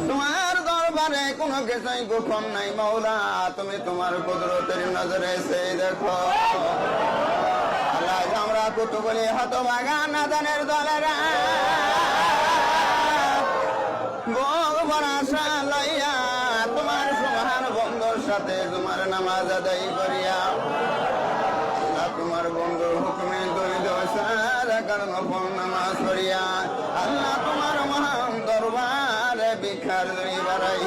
তোমার দরবারে কোনো কিছুই গোপন নাই মৌলা, তুমি তোমার কুদরতের নজরে সেই দেখো। আল্লাহ আমরা কুতুবলি হতভাগা নাদানের দলেরা বুক ভরা আশা লইয়া তোমার সুবহান বন্ধুর সাথে তোমার নামাজ আদায় করিয়া তোমার বন্ধুর হুকুমে দরিদ কারণ নামাজ পড়িয়া আল্লাহ তোমার মহান দরবারে ভিক্ষার দড়ি বাড়াই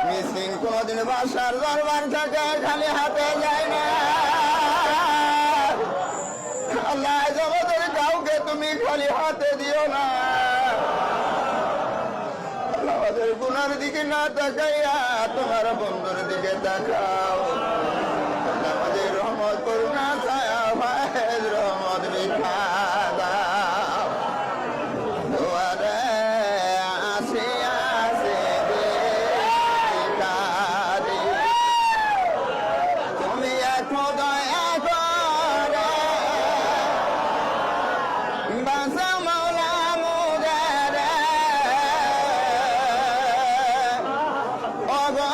মিসকিন কোনদিন বাসার দরবার থেকে খালি হাতে যায় না। আল্লাহ জগতের কাউকে তুমি খালি হাতে দিও না। আমাদের গুনার দিকে না তাকাইয়া তোমার বন্ধুর দিকে তাকাও। আমাদের রহমত করুণা ছায়া ভাইয়ের রহমত ভিক্ষা দাও। দুয়ারে আসে আসে ভিখারি, তুমি একটু দয়া করে বাঁচা মাওলা মুরারে। ও গো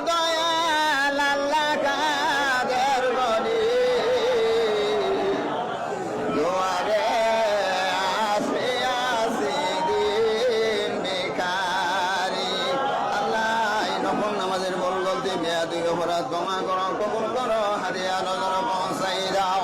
দয়াল আল্লাহ কাদের বলি, দুয়ারে আসে আসে দিন ভিখারি। আল্লাহ নফল নামাজের বরকতে বেয়াদবি অপরাধ ক্ষমা করো, কবুল করো, হাদিয়া নজর পৌঁছাই দাও।